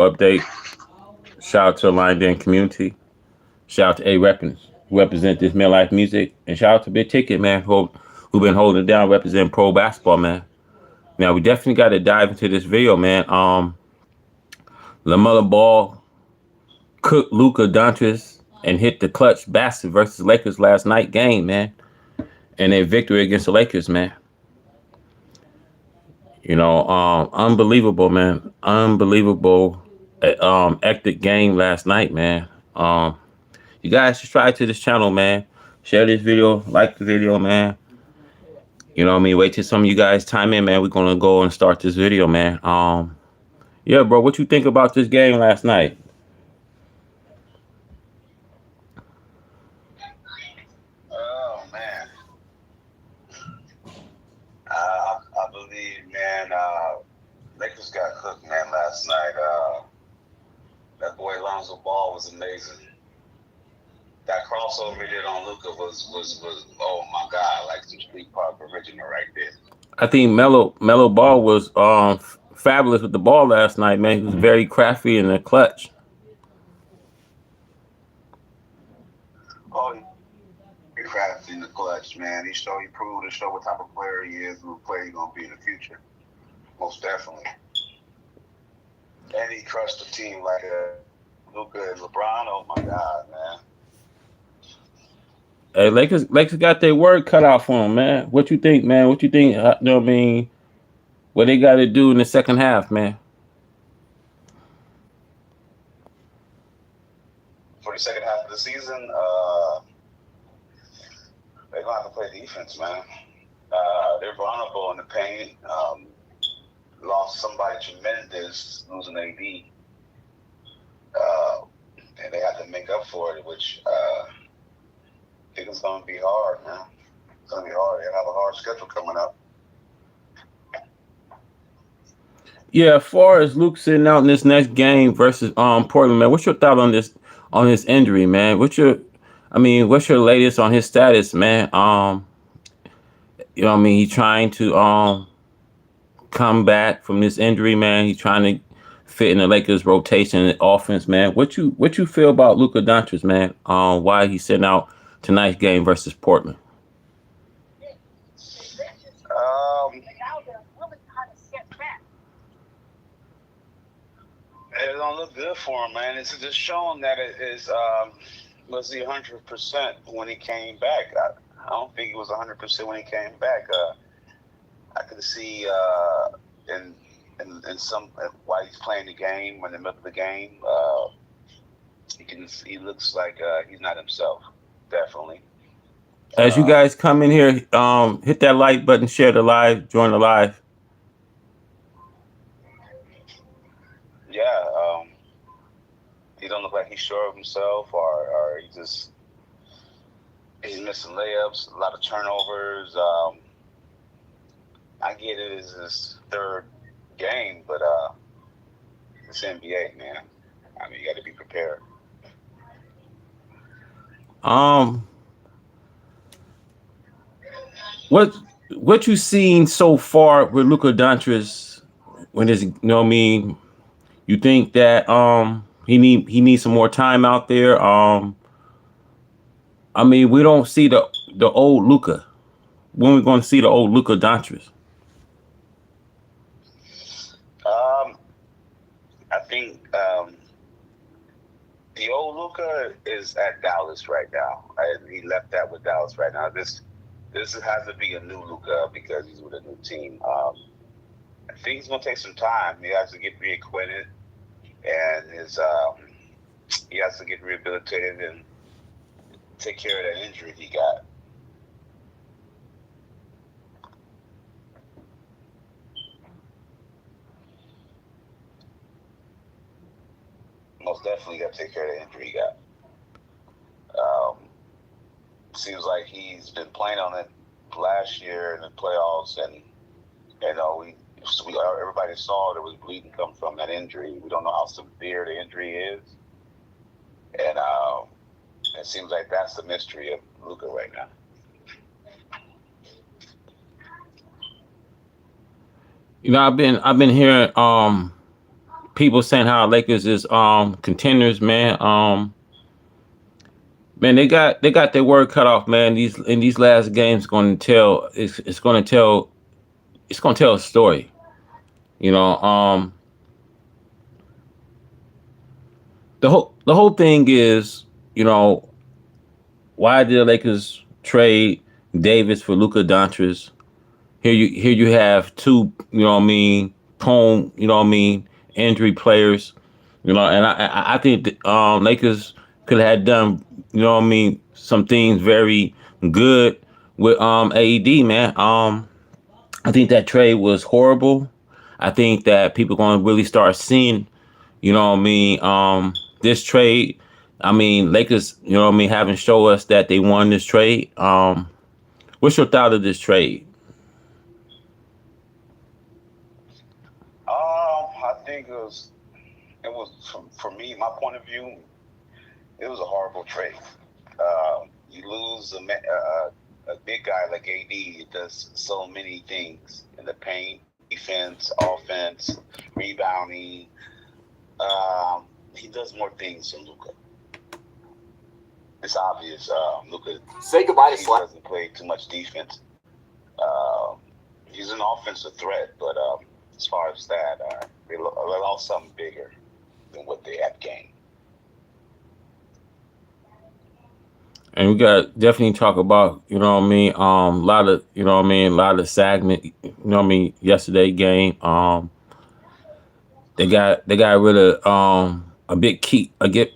update. Shout out to the Line Den community. Shout out to A Records who represent this mid life music, and shout out to Big Ticket man who been holding it down representing pro basketball man. Now we definitely got to dive into this video man. LaMelo Ball cooked Luka Doncic and hit the clutch basket versus Lakers last night game man, and a victory against the Lakers man. Unbelievable man, unbelievable hectic game last night man. You guys subscribe to this channel, man. Share this video, like the video, man. You know what I mean? Wait till some of you guys time in, man. We're gonna go and start this video, man. Yeah, bro, what you think about this game last night? Oh man, I believe, man. Lakers got cooked, man, last night. That boy Lonzo Ball was amazing. That crossover he did on Luca was oh my god, like some Street Park original right there. I think Melo Ball was fabulous with the ball last night, man. He was very crafty in the clutch. Oh, he crafted in the clutch, man. He proved to show what type of player he is, what player he's gonna be in the future. Most definitely. And he crushed the team like Luka and LeBron. Oh my god, man. Hey, Lakers got their work cut out for them, man. What you think, man? What you think? You know what I mean? What they got to do in the second half, man? For the second half of the season, they're gonna have to play defense, man. They're vulnerable in the paint. Lost somebody tremendous, losing AD, and they have to make up for it, which I think it's gonna be hard, man. It's gonna be hard. They have a hard schedule coming up. Yeah, as far as Luke sitting out in this next game versus Portland, man, what's your thought on his injury, man? What's your latest on his status, man? You know what I mean? He's trying to come back from this injury, man. He's trying to fit in the Lakers rotation and offense, man. What you feel about Luka Doncic, man? Why he's sitting out tonight's game versus Portland? Um, it don't look good for him, man. It's just showing that it is was he 100% when he came back. I don't think he was 100% when he came back. I could see in some while he's playing the game in the middle of the game, he looks like he's not himself. Definitely. As you guys come in here, hit that like button, share the live, join the live. Yeah, he don't look like he's sure of himself, or he's missing layups, a lot of turnovers. I get it as his third game, but it's NBA, man. I mean, you got to be prepared. What you seen so far with Luka Doncic when his, you know what I mean? You think that he needs some more time out there? We don't see the old Luka. When we going to see the old Luka Doncic? I think the old Luka is at Dallas right now. He left that with Dallas right now. This has to be a new Luka because he's with a new team. I think he's gonna take some time. He has to get reacquainted, and he has to get rehabilitated and take care of that injury he got. Most definitely got to take care of the injury he got. Seems like he's been playing on it last year in the playoffs, and everybody saw there was bleeding come from that injury. We don't know how severe the injury is, and it seems like that's the mystery of Luka right now. I've been hearing people saying how Lakers is contenders, man. Man, they got their word cut off, man. These last games going to tell it's going to tell a story. You know, the whole thing is, you know, why did the Lakers trade Davis for Luka Doncic? Here you have two, you know what I mean, prone, you know what I mean, injury players, you know, and I think that, Lakers could have done, you know what I mean, some things very good with AED, man. I think that trade was horrible. I think that people going to really start seeing, you know what I mean, this trade. I mean, Lakers, you know what I mean, haven't shown us that they won this trade. What's your thought of this trade? I think it was for me, my point of view, it was a horrible trade. You lose a big guy like AD. It does so many things in the paint, defense, offense, rebounding. He does more things than Luka. It's obvious. Luka, Say goodbye to he Slap. doesn't play too much defense. Um, he's an offensive threat, but as far as that, they lost something bigger than what they have gained. And we got definitely talk about, you know what I mean, a lot of, you know what I mean, a lot of segment, you know what I mean, yesterday game. They got rid of a big key, a get,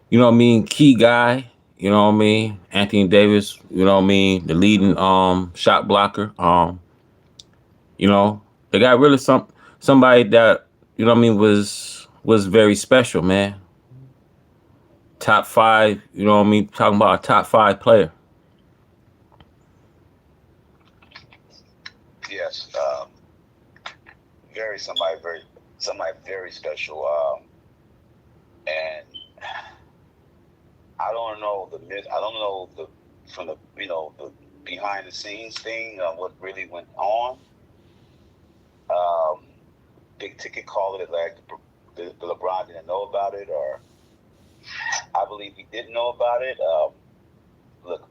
you know what I mean, key guy, you know what I mean, Anthony Davis, you know what I mean, the leading shot blocker. You know, they got rid of somebody that, you know what I mean, was very special, man. Top five, you know what I mean, talking about a top five player. Yes, somebody very special. And I don't know I don't know from the behind the scenes thing, what really went on. Um, Big ticket call it like the LeBron didn't know about it, or I believe he didn't know about it. Look,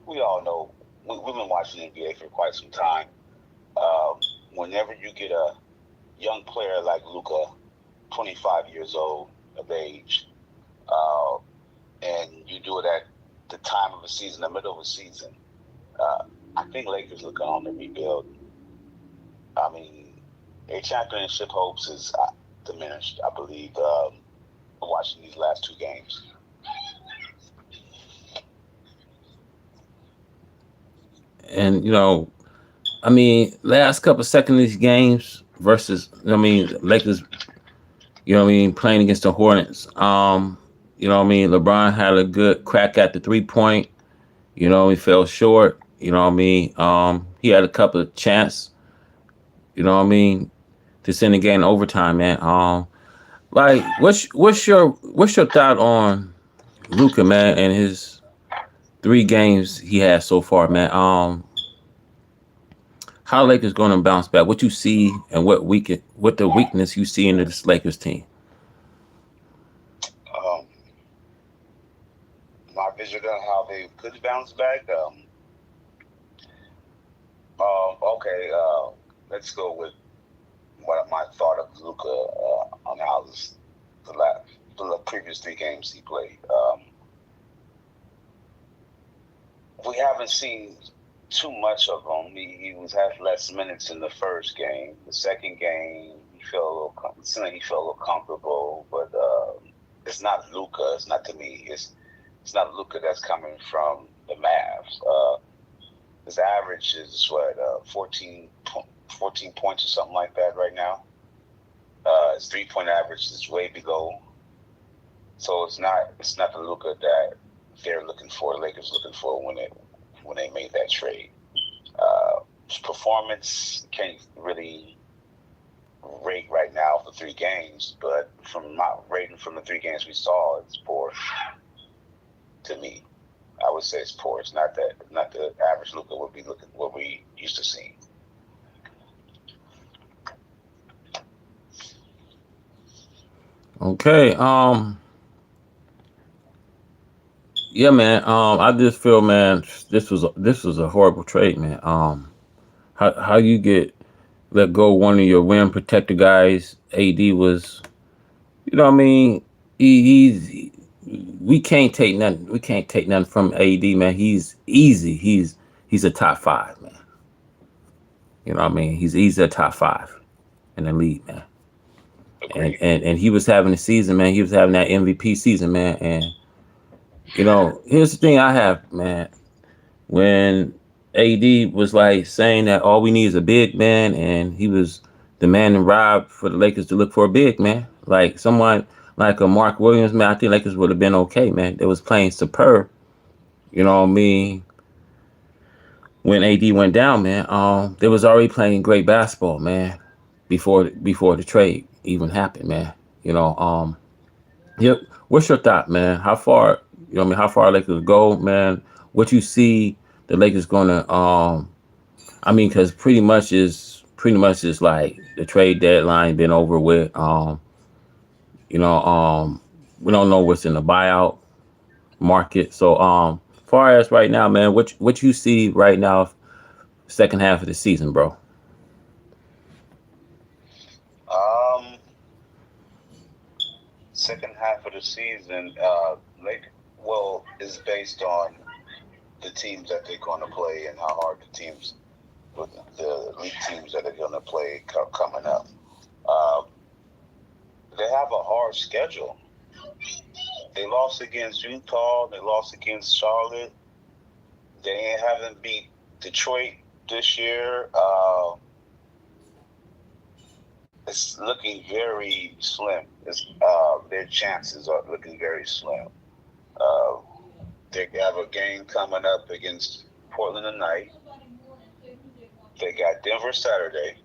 we all know we've been watching the NBA for quite some time. Whenever you get a young player like Luka, 25 years old of age, uh, and you do it at the time of the season, the middle of the season, uh, I think Lakers looking on to rebuild. I mean, a championship hopes is diminished, I believe, watching these last two games. And, you know, I mean, last couple of seconds of these games versus, I mean, Lakers, you know what I mean, playing against the Hornets. You know what I mean, LeBron had a good crack at the 3 point. You know, he fell short. You know what I mean? He had a couple of chances, you know what I mean, to send the game in overtime, man. Like, what's your thought on Luca, man, and his 3 games he has so far, man? How Lakers going to bounce back? What you see and what the weakness you see in this Lakers team? Um, my vision on how they could bounce back. Okay, let's go with what my thought of Luca on how the previous 3 games he played. We haven't seen too much of him. He was had less minutes in the first game. The second game, it seemed like he felt a little comfortable, but it's not Luca. It's not to me. It's not Luca that's coming from the Mavs. His average is what 14 points or something like that right now. His 3 point average is way below. So it's not the Luca that they're looking for. Lakers looking for when they made that trade. His performance can't really rate right now for 3 games, but from my rating from the 3 games we saw, it's poor to me. I would say it's poor. It's not the average Luca would be looking what we used to seeing. Okay. Yeah, man. I just feel, man, this was a horrible trade, man. How you get let go one of your rim protector guys? AD was, you know, what I mean, he's we can't take nothing. We can't take nothing from AD, man. He's easy. He's a top five, man. You know what I mean? He's easy a top five in the league, man. And Agreed. and and he was having a season, man. He was having that MVP season, man. And here's the thing I have, man. When AD was like saying that all we need is a big man, and he was demanding Rob for the Lakers to look for a big man, like someone like a Mark Williams, man, I think Lakers would have been okay, man. They was playing superb, you know what I mean? When AD went down, man, they was already playing great basketball, man, before the trade even happened, man. You know, yep. What's your thought, man? How far, how far Lakers go, man? What you see the Lakers gonna because pretty much is like the trade deadline been over with. You know, we don't know what's in the buyout market. So, far as right now, man, what you see right now, second half of the season, bro? Um, Second half of the season, like, well, is based on the teams that they're going to play and how hard the teams, the elite teams that are going to play coming up. Uh, they have a hard schedule. They lost against Utah. They lost against Charlotte. They haven't beat Detroit this year. It's looking very slim. Their chances are looking very slim. Uh, they have a game coming up against Portland tonight. They got Denver Saturday,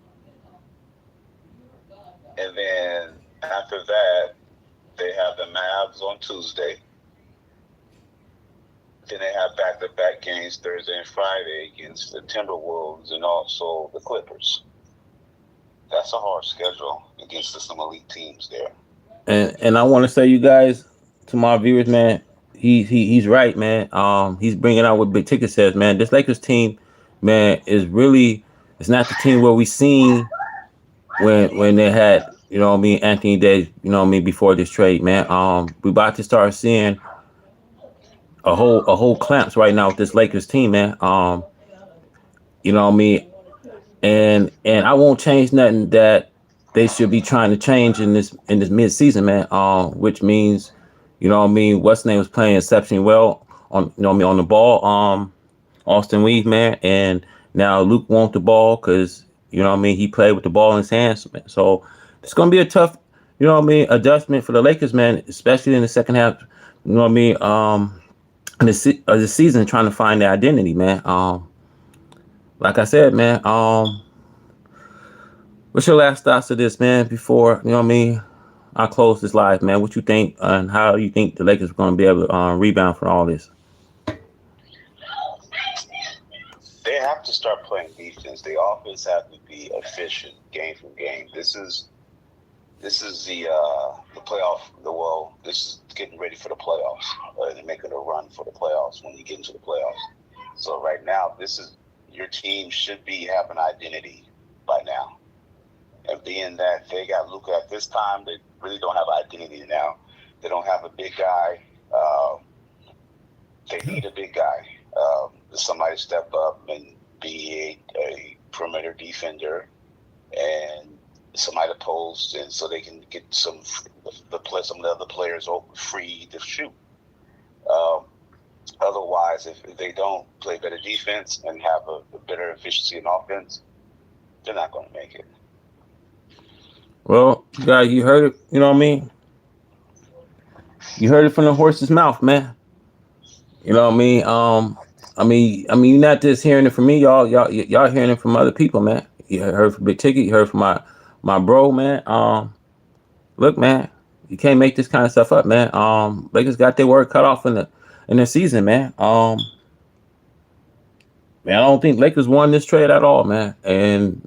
and then after that, they have the Mavs on Tuesday. Then they have back-to-back games Thursday and Friday against the Timberwolves and also the Clippers. That's a hard schedule against some elite teams there. And I want to say, you guys, to my viewers, man, he's right, man. He's bringing out what Big Ticket says, man. This Lakers team, man, is really it's not the team where we seen when they had, Anthony Davis, before this trade, man. We about to start seeing a whole clamps right now with this Lakers team, man. You know what I mean? And I won't change nothing that they should be trying to change in this mid season, man. Which means, what's name was playing exceptionally well on on the ball. Austin Reeves, man, and now Luke wants the ball because he played with the ball in his hands, man. So it's gonna be a tough, adjustment for the Lakers, man, especially in the second half. You know what I mean? In the season, trying to find their identity, man. Like I said, man. What's your last thoughts of this, man? Before I close this live, man. What you think and how you think the Lakers are going to be able to rebound from all this? They have to start playing defense. The offense have to be efficient game from game. This is the playoff. This is getting ready for the playoffs. They're making a run for the playoffs when you get into the playoffs. So right now, this is your team should be having identity by now. And being that they got Luka at this time, they really don't have identity now. They don't have a big guy. They need a big guy. Somebody step up and be a perimeter defender and somebody to post, and so they can get some of the other players free to shoot. Um, Otherwise, if they don't play better defense and have a better efficiency in offense, they're not going to make it. Well, guys, you heard it. You know what I mean? You heard it from the horse's mouth, man. You know what I mean? You're not just hearing it from me, y'all hearing it from other people, man. You heard from Big Ticket. You heard from my bro, man. Look, man, you can't make this kind of stuff up, man. Lakers got their work cut off in the season, man. Man, I don't think Lakers won this trade at all, man. And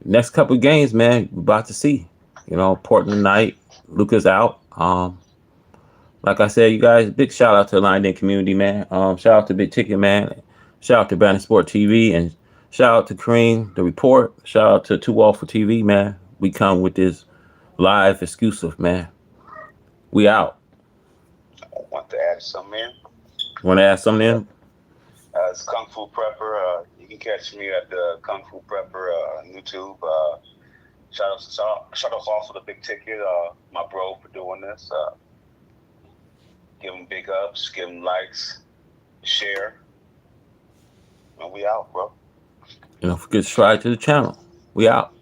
next couple of games, man, we're about to see. Portland tonight. Luka's out. Like I said, you guys, big shout out to the Line community, man. Shout out to Big Ticket, man. Shout out to Brandon Sport TV, and shout out to Kareem, the report. Shout out to Two Wall for TV, man. We come with this live exclusive, man. We out. I want to add some in. Want to add something in? It's Kung Fu Prepper. You can catch me at the Kung Fu Prepper on YouTube. Shout out also to Big Ticket, my bro, for doing this. Give him big ups, give him likes, share, and we out, bro. Don't forget to subscribe to the channel. We out.